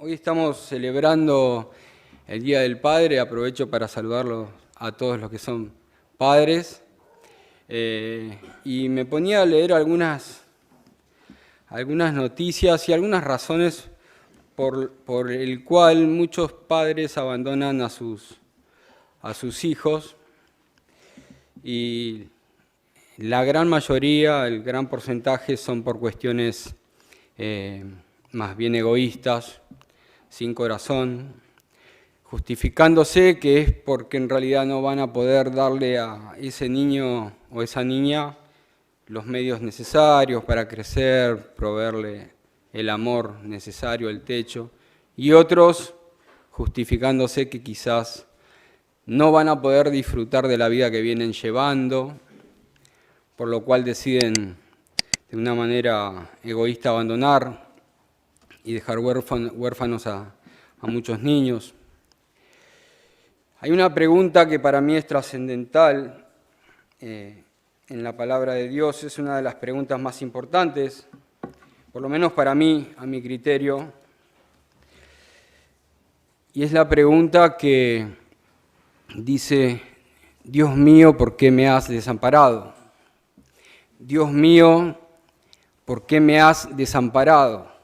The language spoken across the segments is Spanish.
Hoy estamos celebrando el Día del Padre. Aprovecho para saludarlos a todos los que son padres. Y me ponía a leer algunas noticias y algunas razones por el cual muchos padres abandonan a sus hijos. Y la gran mayoría, el gran porcentaje, son por cuestiones más bien egoístas, sin corazón, justificándose que es porque en realidad no van a poder darle a ese niño o esa niña los medios necesarios para crecer, proveerle el amor necesario, el techo, y otros justificándose que quizás no van a poder disfrutar de la vida que vienen llevando, por lo cual deciden de una manera egoísta abandonar y dejar huérfanos a muchos niños. Hay una pregunta que para mí es trascendental en la palabra de Dios, es una de las preguntas más importantes, por lo menos para mí, a mi criterio, y es la pregunta que dice: Dios mío, ¿por qué me has desamparado? Dios mío, ¿por qué me has desamparado?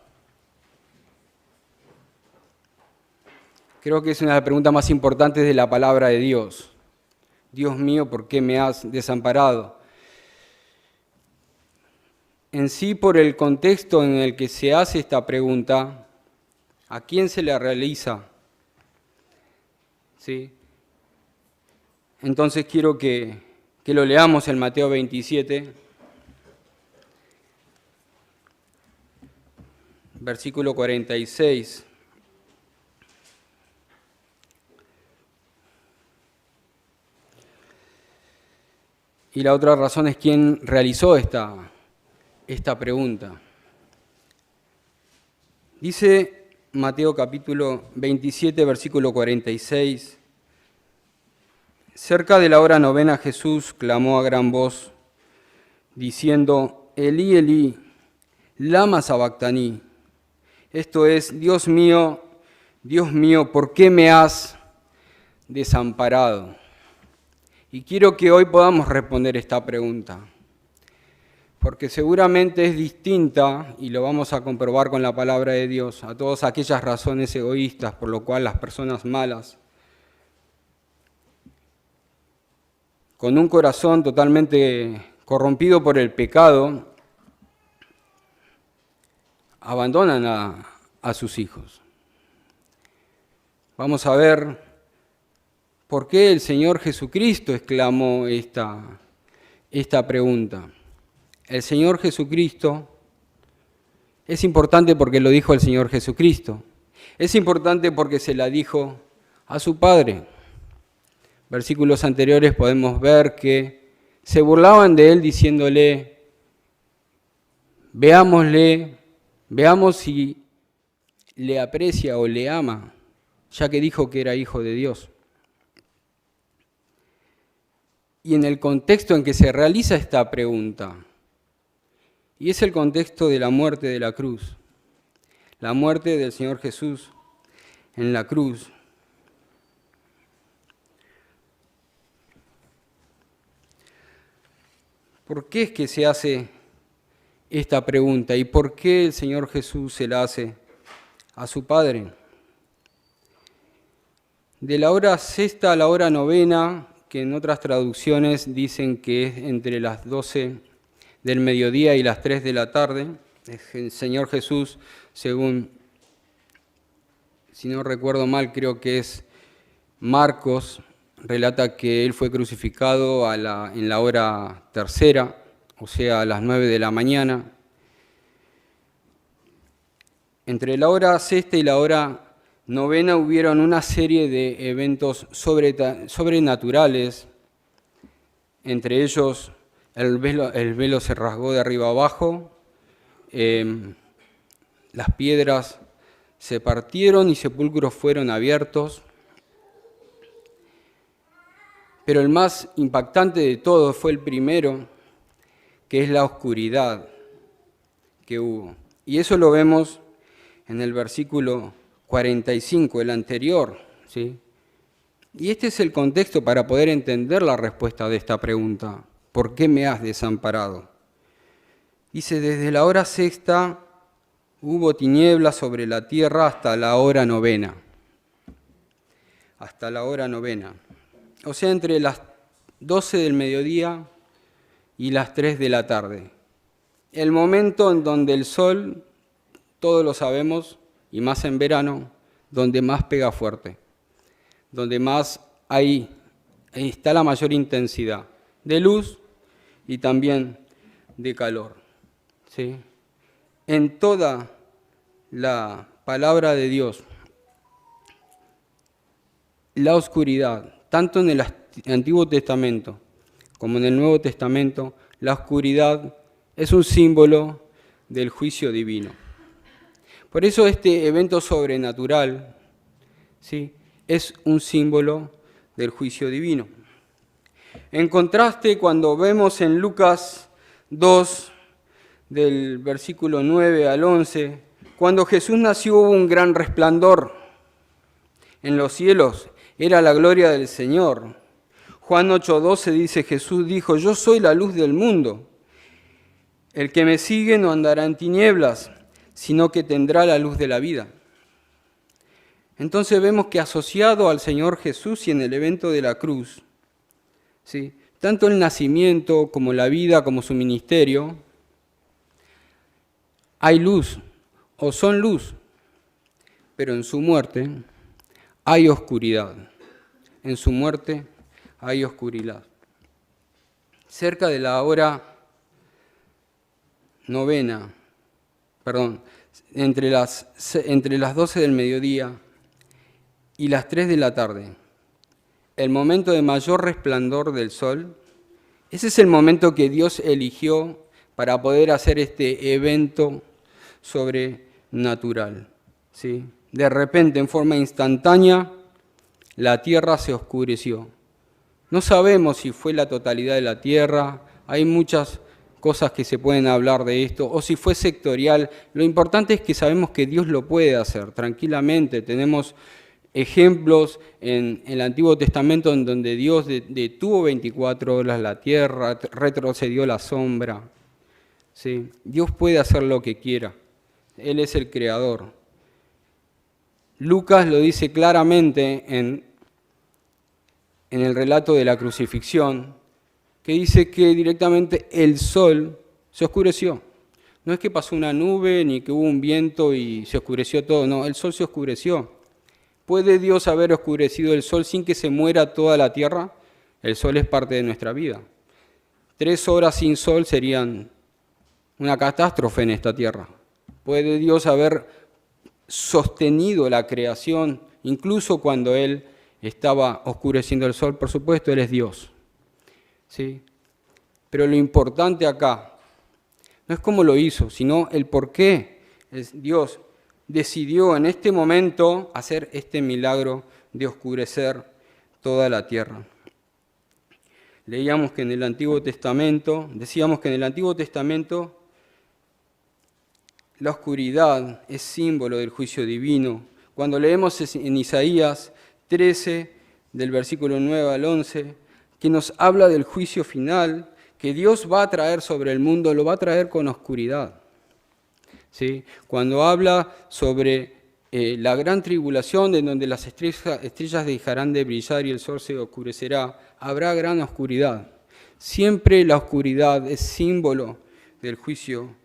Creo que es una de las preguntas más importantes de la palabra de Dios. Dios mío, ¿por qué me has desamparado? En sí, por el contexto en el que se hace esta pregunta, ¿a quién se la realiza? ¿Sí? Entonces quiero que lo leamos en Mateo 27, versículo 46. Y la otra razón es quién realizó esta pregunta. Dice Mateo capítulo 27, versículo 46. Cerca de la hora novena Jesús clamó a gran voz, diciendo: Elí, Elí, lama sabactaní. Esto es: Dios mío, ¿por qué me has desamparado? Y quiero que hoy podamos responder esta pregunta, porque seguramente es distinta, y lo vamos a comprobar con la palabra de Dios, a todas aquellas razones egoístas por lo cual las personas malas, con un corazón totalmente corrompido por el pecado, abandonan a sus hijos. Vamos a ver por qué el Señor Jesucristo exclamó esta pregunta. El Señor Jesucristo es importante porque lo dijo el Señor Jesucristo. Es importante porque se la dijo a su Padre. Versículos anteriores podemos ver que se burlaban de él diciéndole: veamos si le aprecia o le ama, ya que dijo que era hijo de Dios. Y en el contexto en que se realiza esta pregunta, y es el contexto de la muerte de la cruz, la muerte del Señor Jesús en la cruz. ¿Por qué es que se hace esta pregunta y por qué el Señor Jesús se la hace a su Padre? De la hora sexta a la hora novena, que en otras traducciones dicen que es entre las 12 del mediodía y las 3 de la tarde, el Señor Jesús, según, si no recuerdo mal, creo que es Marcos, relata que él fue crucificado en la hora tercera, o sea, a las 9 de la mañana. Entre la hora sexta y la hora novena hubieron una serie de eventos sobrenaturales, entre ellos el velo se rasgó de arriba abajo, las piedras se partieron y sepulcros fueron abiertos. Pero el más impactante de todos fue el primero, que es la oscuridad que hubo. Y eso lo vemos en el versículo 45, el anterior, ¿sí? Y este es el contexto para poder entender la respuesta de esta pregunta. ¿Por qué me has desamparado? Dice, desde la hora sexta hubo tinieblas sobre la tierra hasta la hora novena. Hasta la hora novena. O sea, entre las 12 del mediodía y las 3 de la tarde. El momento en donde el sol, todos lo sabemos, y más en verano, donde más pega fuerte, donde más ahí está la mayor intensidad de luz y también de calor. ¿Sí? En toda la palabra de Dios, la oscuridad, tanto en el Antiguo Testamento como en el Nuevo Testamento, la oscuridad es un símbolo del juicio divino. Por eso este evento sobrenatural, ¿sí?, es un símbolo del juicio divino. En contraste, cuando vemos en Lucas 2, del versículo 9 al 11, cuando Jesús nació hubo un gran resplandor en los cielos, era la gloria del Señor. Juan 8:12 dice, Jesús dijo, yo soy la luz del mundo. El que me sigue no andará en tinieblas, sino que tendrá la luz de la vida. Entonces vemos que asociado al Señor Jesús y en el evento de la cruz, ¿sí?, tanto el nacimiento como la vida, como su ministerio, hay luz o son luz, pero en su muerte hay oscuridad. En su muerte hay oscuridad. Cerca de la hora novena, entre las 12 del mediodía y las 3 de la tarde, el momento de mayor resplandor del sol, ese es el momento que Dios eligió para poder hacer este evento sobrenatural, ¿sí? De repente, en forma instantánea, la tierra se oscureció. No sabemos si fue la totalidad de la tierra, hay muchas cosas que se pueden hablar de esto, o si fue sectorial. Lo importante es que sabemos que Dios lo puede hacer tranquilamente. Tenemos ejemplos en el Antiguo Testamento en donde Dios detuvo 24 horas la tierra, retrocedió la sombra. ¿Sí? Dios puede hacer lo que quiera. Él es el creador. Lucas lo dice claramente en el relato de la crucifixión, que dice que directamente el sol se oscureció. No es que pasó una nube ni que hubo un viento y se oscureció todo, no, el sol se oscureció. ¿Puede Dios haber oscurecido el sol sin que se muera toda la tierra? El sol es parte de nuestra vida. 3 horas sin sol serían una catástrofe en esta tierra. ¿Puede Dios haber sostenido la creación incluso cuando Él estaba oscureciendo el sol? Por supuesto, Él es Dios. ¿Sí? Pero lo importante acá no es cómo lo hizo, sino el por qué Dios decidió en este momento hacer este milagro de oscurecer toda la tierra. Decíamos que en el Antiguo Testamento la oscuridad es símbolo del juicio divino. Cuando leemos en Isaías 13, del versículo 9 al 11, que nos habla del juicio final que Dios va a traer sobre el mundo, lo va a traer con oscuridad. ¿Sí? Cuando habla sobre la gran tribulación, en donde las estrellas dejarán de brillar y el sol se oscurecerá, habrá gran oscuridad. Siempre la oscuridad es símbolo del juicio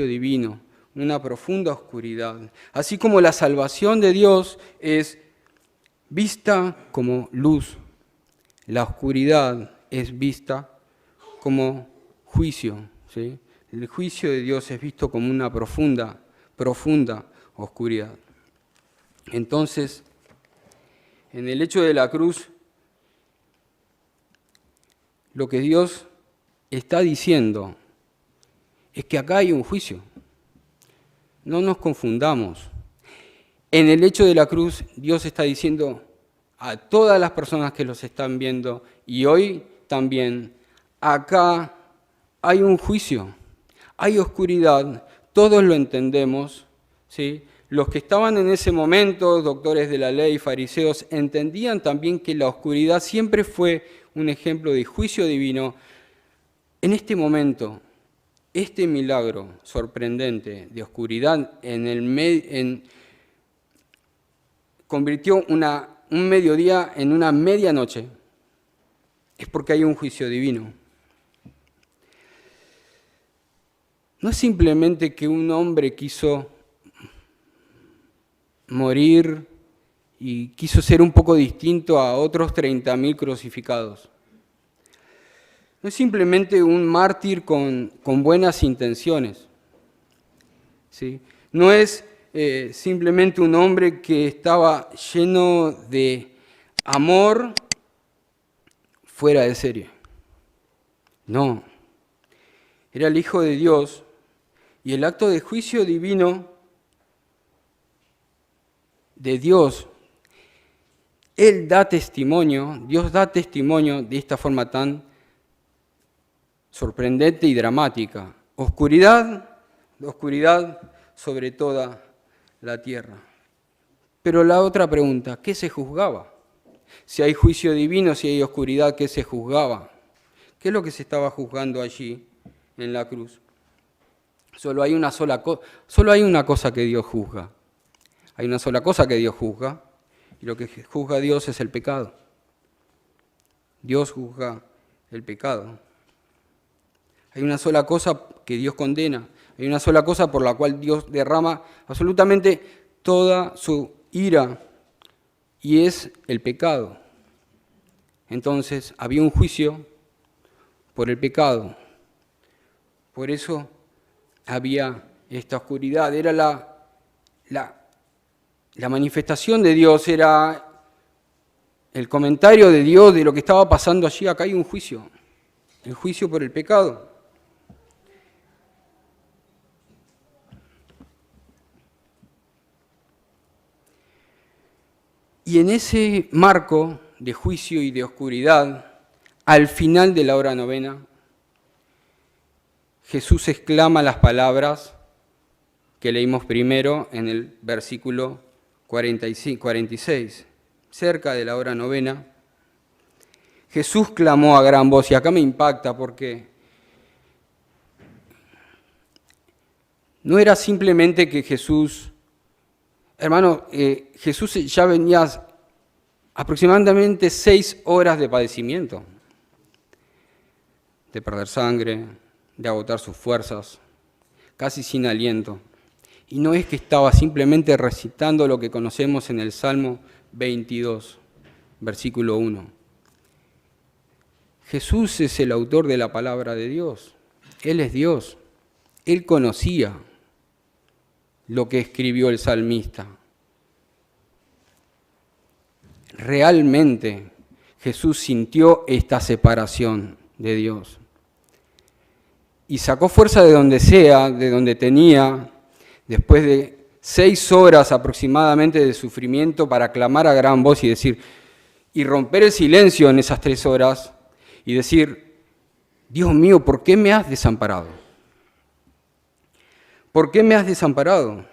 divino, una profunda oscuridad. Así como la salvación de Dios es vista como luz, la oscuridad es vista como juicio, ¿sí? El juicio de Dios es visto como una profunda oscuridad. Entonces, en el hecho de la cruz, lo que Dios está diciendo es que acá hay un juicio. No nos confundamos. En el hecho de la cruz, Dios está diciendo a todas las personas que los están viendo, y hoy también, acá hay un juicio, hay oscuridad, todos lo entendemos, ¿sí? Los que estaban en ese momento, doctores de la ley, fariseos, entendían también que la oscuridad siempre fue un ejemplo de juicio divino. En este momento, este milagro sorprendente de oscuridad convirtió un mediodía en una medianoche, es porque hay un juicio divino. No es simplemente que un hombre quiso morir y quiso ser un poco distinto a otros 30.000 crucificados. No es simplemente un mártir con buenas intenciones, ¿sí? No es simplemente un hombre que estaba lleno de amor fuera de serie. No, era el Hijo de Dios y el acto de juicio divino de Dios, Él da testimonio, Dios da testimonio de esta forma tan sorprendente y dramática. Oscuridad sobre toda la tierra. Pero la otra pregunta, ¿qué se juzgaba? Si hay juicio divino, si hay oscuridad, ¿qué se juzgaba? ¿Qué es lo que se estaba juzgando allí en la cruz? Solo hay una cosa que Dios juzga. Hay una sola cosa que Dios juzga, y lo que juzga Dios es el pecado. Dios juzga el pecado. Hay una sola cosa que Dios condena, hay una sola cosa por la cual Dios derrama absolutamente toda su ira, y es el pecado. Entonces, había un juicio por el pecado. Por eso había esta oscuridad. Era la manifestación de Dios, era el comentario de Dios de lo que estaba pasando allí. Acá hay un juicio, el juicio por el pecado. Y en ese marco de juicio y de oscuridad, al final de la hora novena, Jesús exclama las palabras que leímos primero en el versículo 46, cerca de la hora novena. Jesús clamó a gran voz, y acá me impacta porque no era simplemente que Jesús, hermano, Jesús ya venía aproximadamente 6 horas de padecimiento, de perder sangre, de agotar sus fuerzas, casi sin aliento. Y no es que estaba simplemente recitando lo que conocemos en el Salmo 22, versículo 1. Jesús es el autor de la palabra de Dios. Él es Dios. Él conocía lo que escribió el salmista. Realmente Jesús sintió esta separación de Dios. Y sacó fuerza de donde sea, de donde tenía, después de 6 horas aproximadamente de sufrimiento, para clamar a gran voz y decir, y romper el silencio en esas 3 horas, y decir, Dios mío, ¿por qué me has desamparado? ¿Por qué me has desamparado?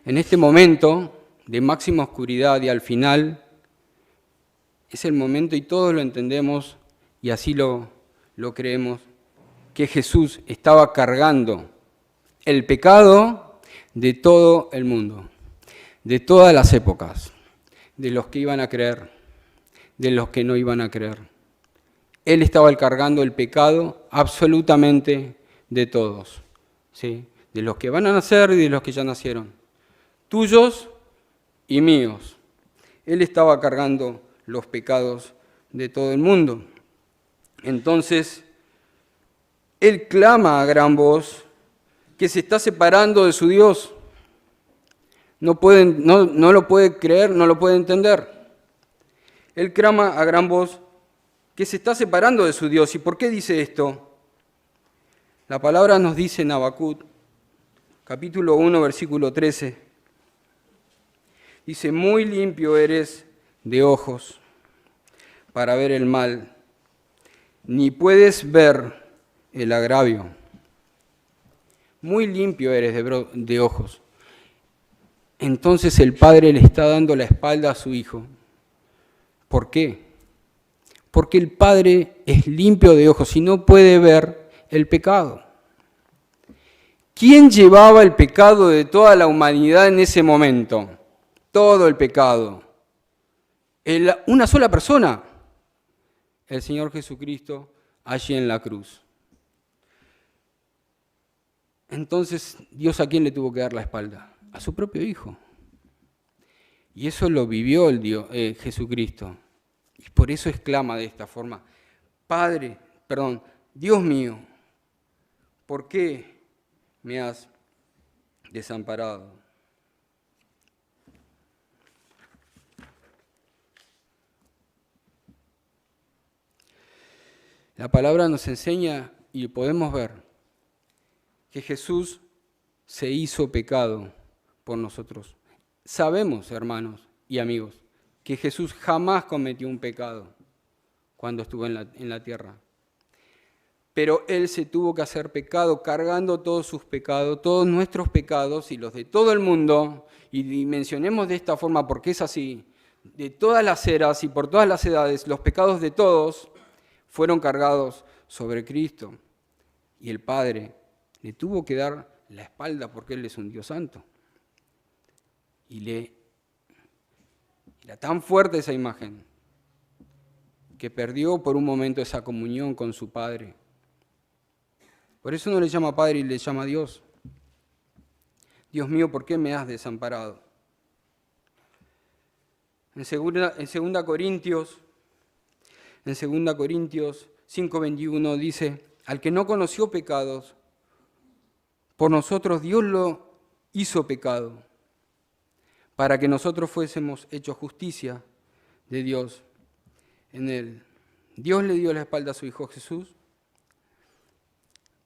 En este momento de máxima oscuridad y al final, es el momento, y todos lo entendemos, y así lo creemos, que Jesús estaba cargando el pecado de todo el mundo, de todas las épocas, de los que iban a creer, de los que no iban a creer. Él estaba cargando el pecado absolutamente de todos, ¿sí? De los que van a nacer y de los que ya nacieron, tuyos y míos. Él estaba cargando los pecados de todo el mundo. Entonces, Él clama a gran voz que se está separando de su Dios. No lo puede creer, no lo puede entender. Él clama a gran voz que se está separando de su Dios. ¿Y por qué dice esto? La palabra nos dice en Habacuc, capítulo 1, versículo 13. Dice, muy limpio eres de ojos para ver el mal, ni puedes ver el agravio. Muy limpio eres de ojos. Entonces el padre le está dando la espalda a su hijo. ¿Por qué? Porque el padre es limpio de ojos y no puede ver el pecado. ¿Quién llevaba el pecado de toda la humanidad en ese momento? Todo el pecado. Una sola persona, el Señor Jesucristo, allí en la cruz. Entonces, ¿Dios a quién le tuvo que dar la espalda? A su propio Hijo. Y eso lo vivió Jesucristo. Y por eso exclama de esta forma, Dios mío, ¿por qué me has desamparado? La palabra nos enseña y podemos ver que Jesús se hizo pecado por nosotros. Sabemos, hermanos y amigos, que Jesús jamás cometió un pecado cuando estuvo en la tierra. Pero Él se tuvo que hacer pecado cargando todos sus pecados, todos nuestros pecados y los de todo el mundo. Y mencionemos de esta forma porque es así. De todas las eras y por todas las edades, los pecados de todos fueron cargados sobre Cristo. Y el Padre le tuvo que dar la espalda porque Él es un Dios santo. Y era tan fuerte esa imagen que perdió por un momento esa comunión con su Padre. Por eso no le llama Padre y le llama Dios. Dios mío, ¿por qué me has desamparado? En 2 Corintios 5:21 dice, al que no conoció pecados, por nosotros Dios lo hizo pecado, para que nosotros fuésemos hechos justicia de Dios en él. Dios le dio la espalda a su Hijo Jesús,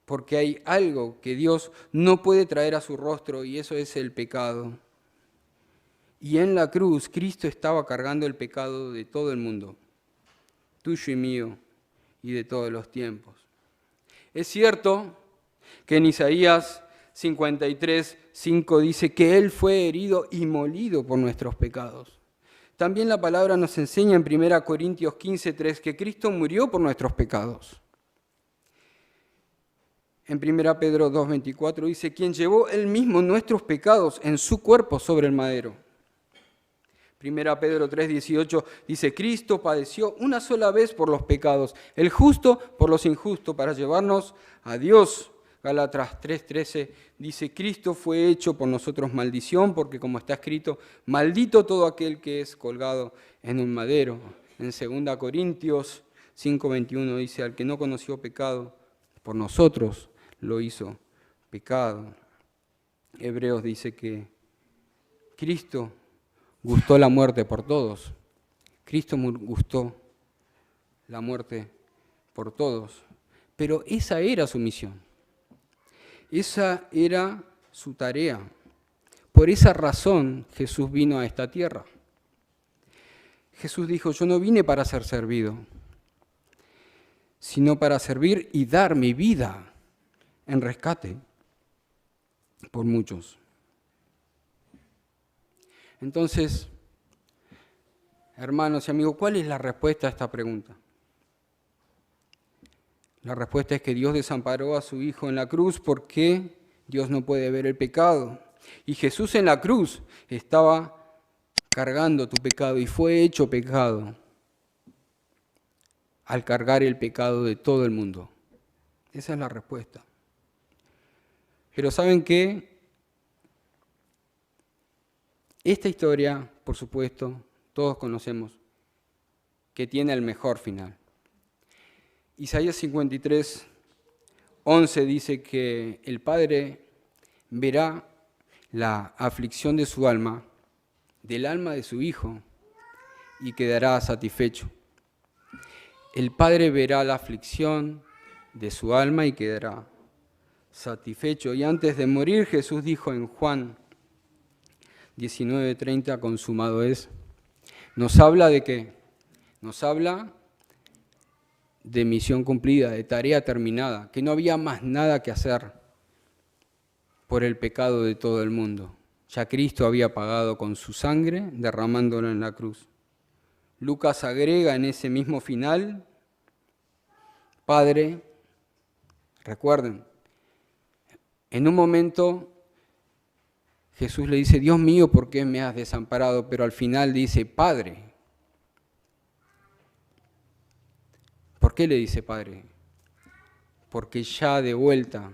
porque hay algo que Dios no puede traer a su rostro y eso es el pecado. Y en la cruz Cristo estaba cargando el pecado de todo el mundo, tuyo y mío y de todos los tiempos. Es cierto que en Isaías 53:5 dice que Él fue herido y molido por nuestros pecados. También la palabra nos enseña en 1 Corintios 15:3 que Cristo murió por nuestros pecados. En 1 Pedro 2:24 dice, quien llevó Él mismo nuestros pecados en su cuerpo sobre el madero. 1 Pedro 3:18 dice, Cristo padeció una sola vez por los pecados, el justo por los injustos, para llevarnos a Dios. Gálatas 3:13 dice, Cristo fue hecho por nosotros maldición, porque como está escrito, maldito todo aquel que es colgado en un madero. En 2 Corintios 5:21 dice, al que no conoció pecado, por nosotros lo hizo pecado. Hebreos dice que Cristo gustó la muerte por todos. Cristo gustó la muerte por todos. Pero esa era su misión. Esa era su tarea. Por esa razón Jesús vino a esta tierra. Jesús dijo, yo no vine para ser servido, sino para servir y dar mi vida en rescate por muchos. Entonces, hermanos y amigos, ¿cuál es la respuesta a esta pregunta? La respuesta es que Dios desamparó a su Hijo en la cruz porque Dios no puede ver el pecado. Y Jesús en la cruz estaba cargando tu pecado y fue hecho pecado al cargar el pecado de todo el mundo. Esa es la respuesta. Pero ¿saben qué? Esta historia, por supuesto, todos conocemos, que tiene el mejor final. Isaías 53:11 dice que el Padre verá la aflicción de su alma, del alma de su Hijo, y quedará satisfecho. El Padre verá la aflicción de su alma y quedará satisfecho. Y antes de morir, Jesús dijo en Juan 19:30, consumado es. Nos habla de qué? Nos habla de misión cumplida, de tarea terminada, que no había más nada que hacer por el pecado de todo el mundo. Ya Cristo había pagado con su sangre, derramándolo en la cruz. Lucas agrega en ese mismo final, Padre, recuerden, en un momento Jesús le dice, Dios mío, ¿por qué me has desamparado? Pero al final dice, Padre. ¿Por qué le dice Padre? Porque ya de vuelta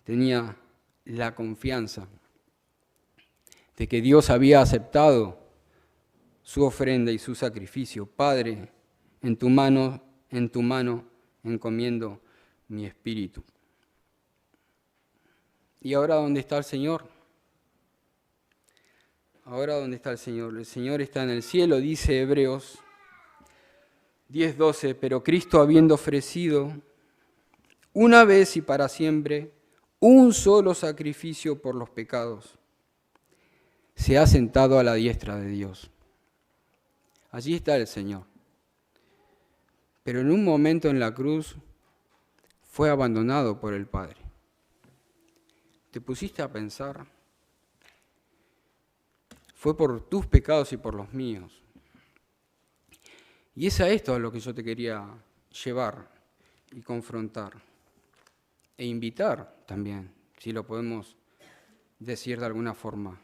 tenía la confianza de que Dios había aceptado su ofrenda y su sacrificio. Padre, en tu mano encomiendo mi espíritu. ¿Y ahora dónde está el Señor? Ahora dónde está el Señor. El Señor está en el cielo, dice Hebreos 10:12, pero Cristo habiendo ofrecido una vez y para siempre un solo sacrificio por los pecados, se ha sentado a la diestra de Dios. Allí está el Señor. Pero en un momento en la cruz fue abandonado por el Padre. ¿Te pusiste a pensar? Fue por tus pecados y por los míos. Y es a esto a lo que yo te quería llevar y confrontar. E invitar también, si lo podemos decir de alguna forma.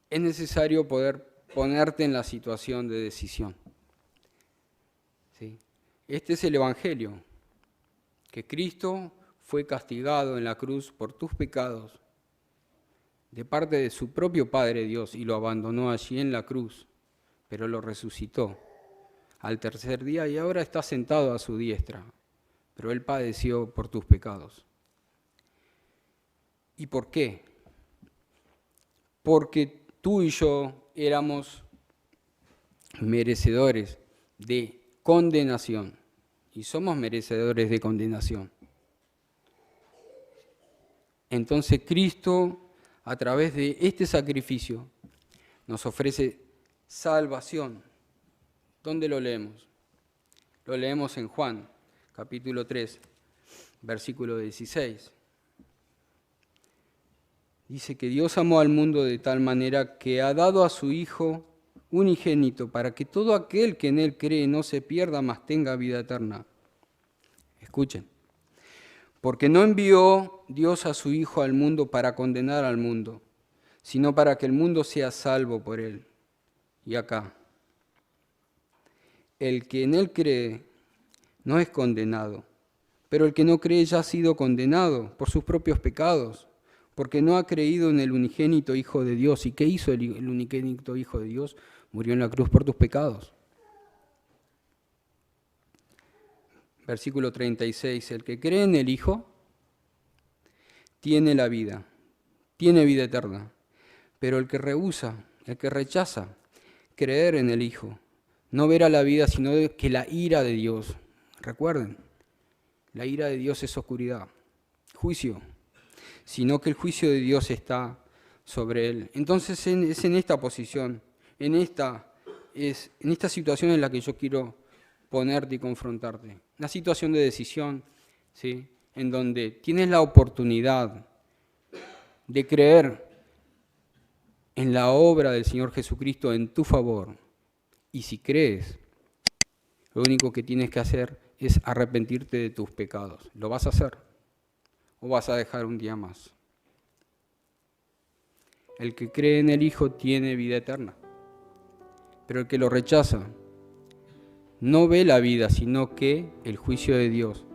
Es necesario poder ponerte en la situación de decisión. ¿Sí? Este es el Evangelio, que Cristo fue castigado en la cruz por tus pecados de parte de su propio Padre Dios y lo abandonó allí en la cruz, pero lo resucitó al tercer día y ahora está sentado a su diestra, pero Él padeció por tus pecados. ¿Y por qué? Porque tú y yo éramos merecedores de condenación y somos merecedores de condenación. Entonces Cristo, a través de este sacrificio, nos ofrece salvación. ¿Dónde lo leemos? Lo leemos en Juan, capítulo 3, versículo 16. Dice que Dios amó al mundo de tal manera que ha dado a su Hijo unigénito para que todo aquel que en Él cree no se pierda, mas tenga vida eterna. Escuchen. Porque no envió Dios a su Hijo al mundo para condenar al mundo, sino para que el mundo sea salvo por Él. Y acá, el que en Él cree no es condenado, pero el que no cree ya ha sido condenado por sus propios pecados, porque no ha creído en el unigénito Hijo de Dios. ¿Y qué hizo el unigénito Hijo de Dios? Murió en la cruz por tus pecados. Versículo 36, el que cree en el Hijo tiene la vida, tiene vida eterna, pero el que rehúsa, el que rechaza creer en el Hijo, no verá la vida, sino que la ira de Dios. Recuerden, la ira de Dios es oscuridad, juicio, sino que el juicio de Dios está sobre él. Entonces es en esta posición, en esta situación en la que yo quiero ponerte y confrontarte. Una situación de decisión, ¿sí? En donde tienes la oportunidad de creer en la obra del Señor Jesucristo en tu favor. Y si crees, lo único que tienes que hacer es arrepentirte de tus pecados. ¿Lo vas a hacer? ¿O vas a dejar un día más? El que cree en el Hijo tiene vida eterna, pero el que lo rechaza no ve la vida, sino que el juicio de Dios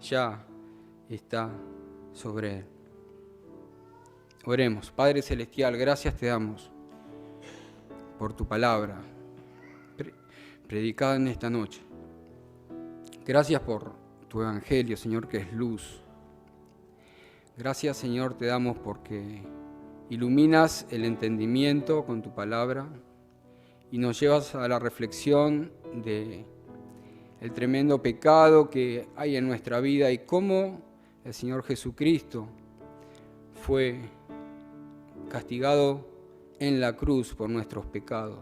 ya está sobre él. Oremos. Padre Celestial, gracias te damos por tu palabra predicada en esta noche. Gracias por tu evangelio, Señor, que es luz. Gracias, Señor, te damos porque iluminas el entendimiento con tu palabra y nos llevas a la reflexión de el tremendo pecado que hay en nuestra vida y cómo el Señor Jesucristo fue castigado en la cruz por nuestros pecados,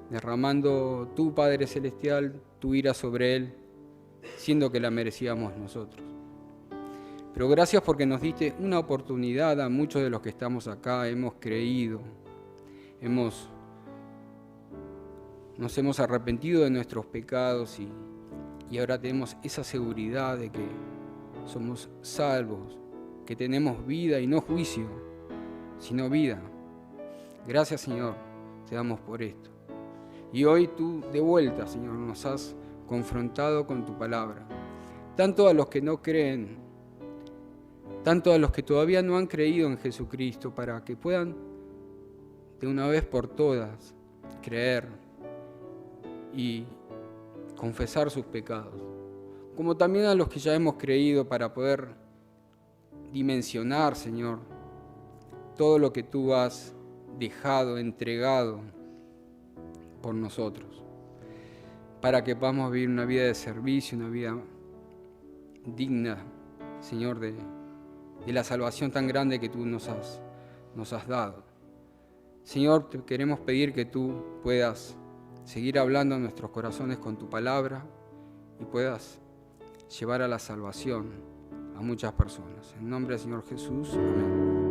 derramando tu Padre Celestial, tu ira sobre Él, siendo que la merecíamos nosotros. Pero gracias porque nos diste una oportunidad a muchos de los que estamos acá, hemos creído, nos hemos arrepentido de nuestros pecados y ahora tenemos esa seguridad de que somos salvos, que tenemos vida y no juicio, sino vida. Gracias, Señor, te damos por esto. Y hoy tú de vuelta, Señor, nos has confrontado con tu palabra. Tanto a los que no creen, tanto a los que todavía no han creído en Jesucristo, para que puedan de una vez por todas creer y confesar sus pecados, como también a los que ya hemos creído, para poder dimensionar, Señor, todo lo que tú has dejado, entregado por nosotros, para que podamos vivir una vida de servicio, una vida digna, Señor, de la salvación tan grande que tú nos has dado. Señor, te queremos pedir que tú puedas seguir hablando a nuestros corazones con tu palabra y puedas llevar a la salvación a muchas personas. En nombre del Señor Jesús, amén.